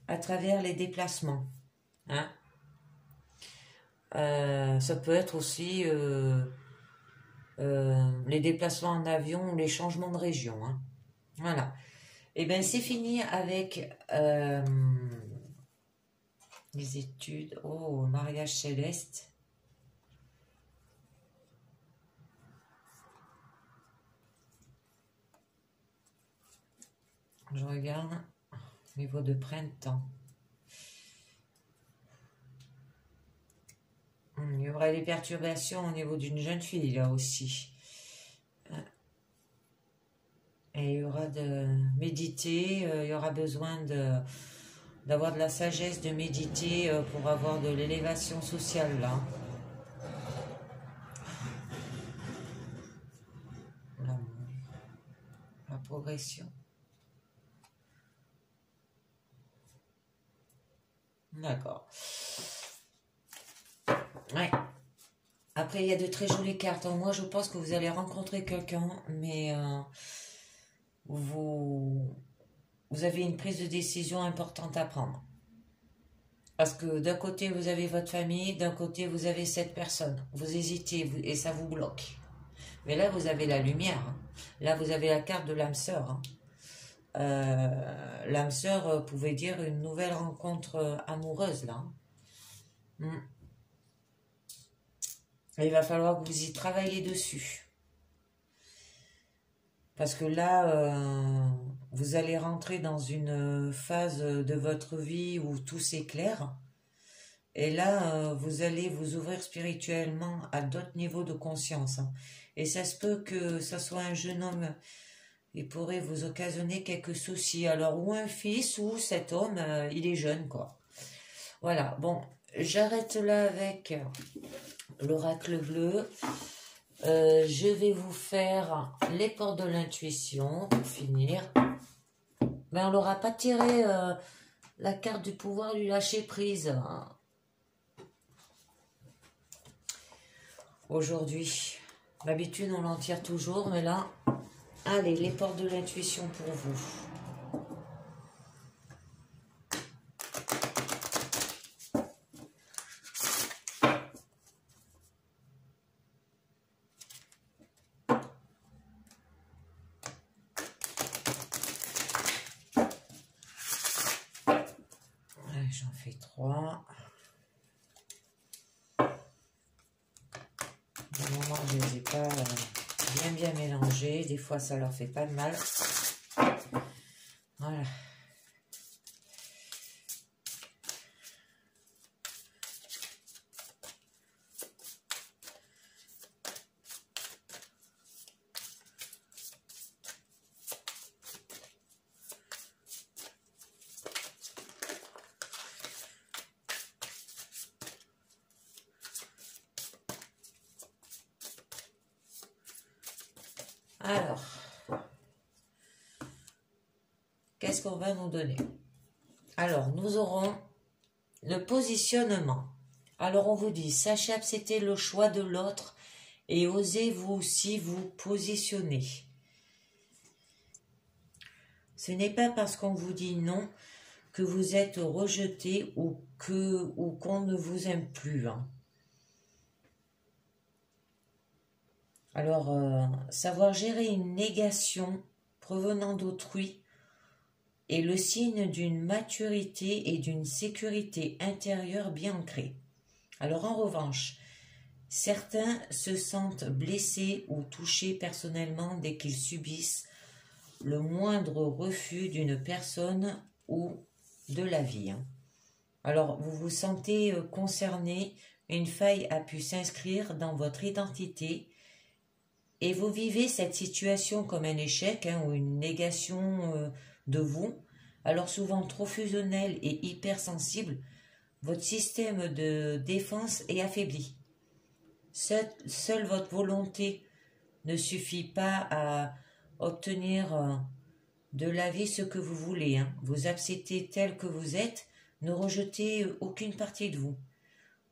à travers les déplacements. Hein? Ça peut être aussi les déplacements en avion ou les changements de région. Hein? Voilà. Et bien, c'est fini avec les études. Oh, mariage céleste. Je regarde au niveau de printemps. Il y aura des perturbations au niveau d'une jeune fille là aussi. Et il y aura de méditer, il y aura besoin d'avoir de la sagesse, de méditer pour avoir de l'élévation sociale là. La progression. D'accord. Ouais. Après, il y a de très jolies cartes. Moi, je pense que vous allez rencontrer quelqu'un, mais vous avez une prise de décision importante à prendre. Parce que d'un côté, vous avez votre famille, d'un côté, vous avez cette personne. Vous hésitez et ça vous bloque. Mais là, vous avez la lumière. Hein. Là, vous avez la carte de l'âme sœur. Hein. L'âme sœur pouvait dire une nouvelle rencontre amoureuse là. Et il va falloir que vous y travailliez dessus. Parce que là, vous allez rentrer dans une phase de votre vie où tout s'éclaire. Et là, vous allez vous ouvrir spirituellement à d'autres niveaux de conscience. Hein. Et ça se peut que ça soit un jeune homme. Il pourrait vous occasionner quelques soucis. Alors, ou un fils, ou cet homme, il est jeune, quoi. Voilà, bon, j'arrête là avec l'oracle bleu. Je vais vous faire les portes de l'intuition, pour finir. Mais on n'aura pas tiré la carte du pouvoir du lâcher-prise. Hein. Aujourd'hui, d'habitude, on l'en tire toujours, mais là... Allez, les portes de l'intuition pour vous. J'en fais 3. Au moment où je ne les ai pas bien mélangés, des fois ça leur fait pas de mal. Voilà. Alors, qu'est-ce qu'on va nous donner? Alors, nous aurons le positionnement. Alors, on vous dit, sachez accepter le choix de l'autre et osez vous aussi vous positionner. Ce n'est pas parce qu'on vous dit non que vous êtes rejeté ou qu'on ne vous aime plus. Hein. Alors, savoir gérer une négation provenant d'autrui est le signe d'une maturité et d'une sécurité intérieure bien ancrée. Alors, en revanche, certains se sentent blessés ou touchés personnellement dès qu'ils subissent le moindre refus d'une personne ou de la vie. Hein. Alors, vous vous sentez concerné, une faille a pu s'inscrire dans votre identité et vous vivez cette situation comme un échec hein, ou une négation de vous, alors souvent trop fusionnel et hypersensible, votre système de défense est affaibli. Seule votre volonté ne suffit pas à obtenir de la vie ce que vous voulez. Hein. Vous acceptez tel que vous êtes, ne rejetez aucune partie de vous.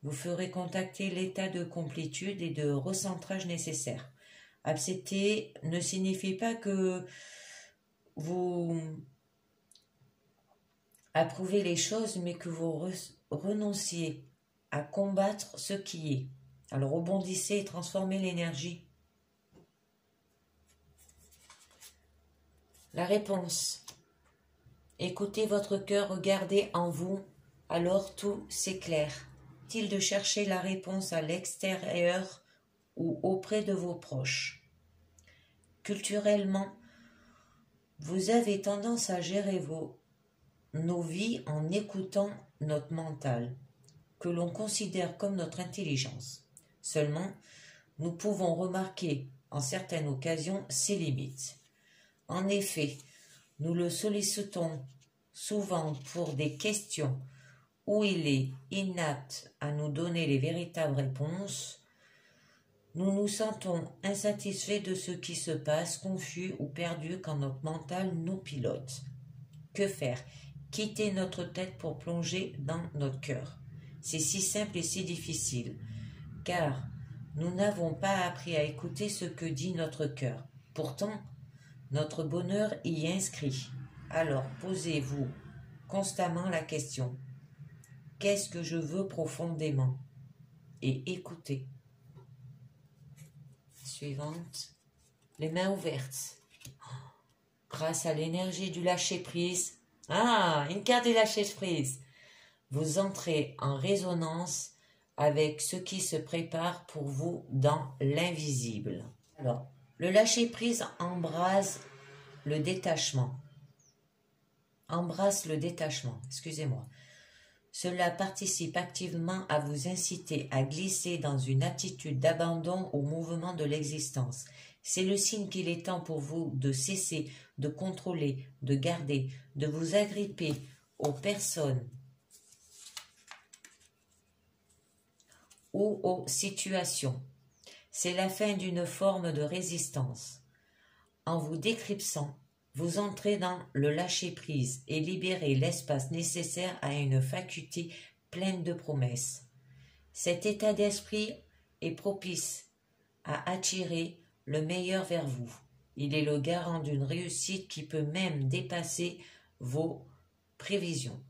Vous ferez contacter l'état de complétude et de recentrage nécessaire. Accepter ne signifie pas que vous approuvez les choses, mais que vous renonciez à combattre ce qui est. Alors rebondissez et transformez l'énergie. La réponse. Écoutez votre cœur, regardez en vous, alors tout s'éclaire. Est-il de chercher la réponse à l'extérieur ou auprès de vos proches? Culturellement, vous avez tendance à gérer nos vies en écoutant notre mental, que l'on considère comme notre intelligence. Seulement, nous pouvons remarquer en certaines occasions ses limites. En effet, nous le sollicitons souvent pour des questions où il est inapte à nous donner les véritables réponses. Nous nous sentons insatisfaits de ce qui se passe, confus ou perdus quand notre mental nous pilote. Que faire? Quitter notre tête pour plonger dans notre cœur. C'est si simple et si difficile, car nous n'avons pas appris à écouter ce que dit notre cœur. Pourtant, notre bonheur y est inscrit. Alors, posez-vous constamment la question: qu'est-ce que je veux profondément? Et écoutez. Suivante. Les mains ouvertes. Grâce à l'énergie du lâcher-prise. Ah, une carte du lâcher-prise. Vous entrez en résonance avec ce qui se prépare pour vous dans l'invisible. Alors, le lâcher-prise embrasse le détachement. Embrasse le détachement, excusez-moi. Cela participe activement à vous inciter à glisser dans une attitude d'abandon au mouvement de l'existence. C'est le signe qu'il est temps pour vous de cesser de contrôler, de garder, de vous agripper aux personnes ou aux situations. C'est la fin d'une forme de résistance. En vous décryptant, vous entrez dans le lâcher-prise et libérez l'espace nécessaire à une faculté pleine de promesses. Cet état d'esprit est propice à attirer le meilleur vers vous. Il est le garant d'une réussite qui peut même dépasser vos prévisions.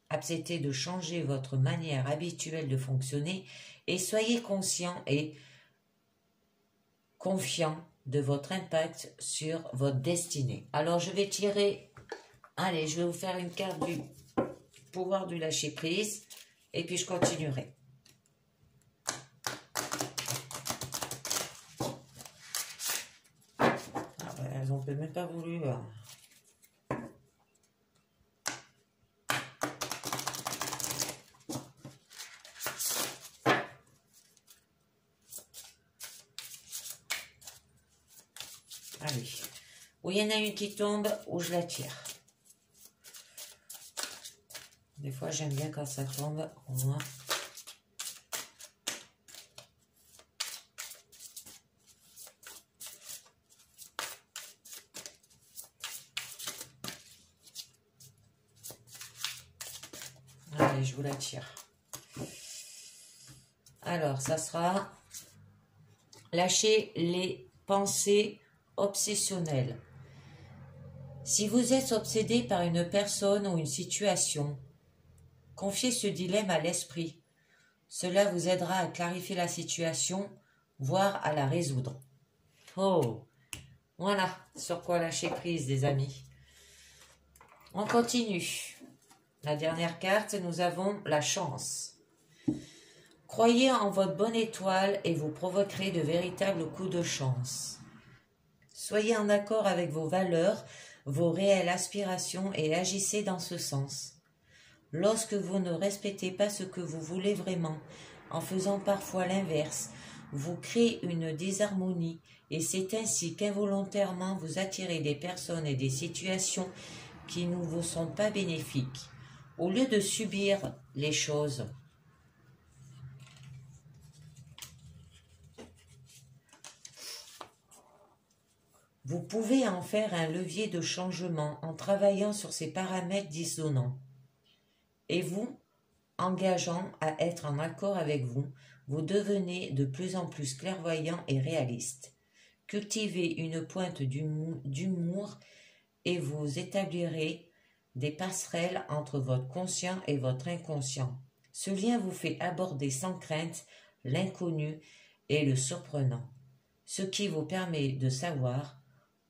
Acceptez de changer votre manière habituelle de fonctionner et soyez conscient et confiant de votre impact sur votre destinée. Alors je vais tirer, allez, je vais vous faire une carte du pouvoir du lâcher prise et puis je continuerai. Ah ben, elles n'ont même pas voulu. Allez, où il y en a une qui tombe, où je la tire. Des fois, j'aime bien quand ça tombe, au moins. Allez, je vous la tire. Alors, ça sera lâcher les pensées obsessionnelles. Si vous êtes obsédé par une personne ou une situation, confiez ce dilemme à l'esprit. Cela vous aidera à clarifier la situation, voire à la résoudre. Oh, voilà sur quoi lâcher prise, des amis. On continue. La dernière carte, nous avons la chance. Croyez en votre bonne étoile et vous provoquerez de véritables coups de chance. Soyez en accord avec vos valeurs, vos réelles aspirations et agissez dans ce sens. Lorsque vous ne respectez pas ce que vous voulez vraiment, en faisant parfois l'inverse, vous créez une désharmonie et c'est ainsi qu'involontairement vous attirez des personnes et des situations qui ne vous sont pas bénéfiques. Au lieu de subir les choses, Vous pouvez en faire un levier de changement en travaillant sur ces paramètres dissonants. Et vous, engageant à être en accord avec vous, vous devenez de plus en plus clairvoyant et réaliste. Cultivez une pointe d'humour et vous établirez des passerelles entre votre conscient et votre inconscient. Ce lien vous fait aborder sans crainte l'inconnu et le surprenant, ce qui vous permet de savoir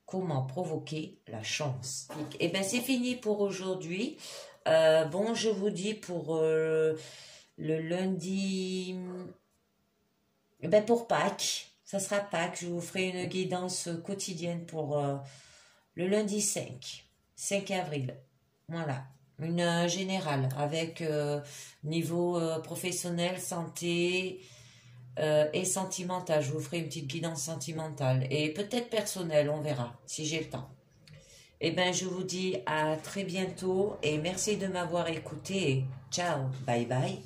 comment provoquer la chance. Et bien c'est fini pour aujourd'hui. Bon, je vous dis pour le lundi, ben pour Pâques, ça sera Pâques, je vous ferai une guidance quotidienne pour le lundi 5 avril. Voilà, une générale avec niveau professionnel, santé et sentimental. Je vous ferai une petite guidance sentimentale et peut-être personnelle, on verra si j'ai le temps. Eh bien, je vous dis à très bientôt et merci de m'avoir écouté. Ciao, bye bye.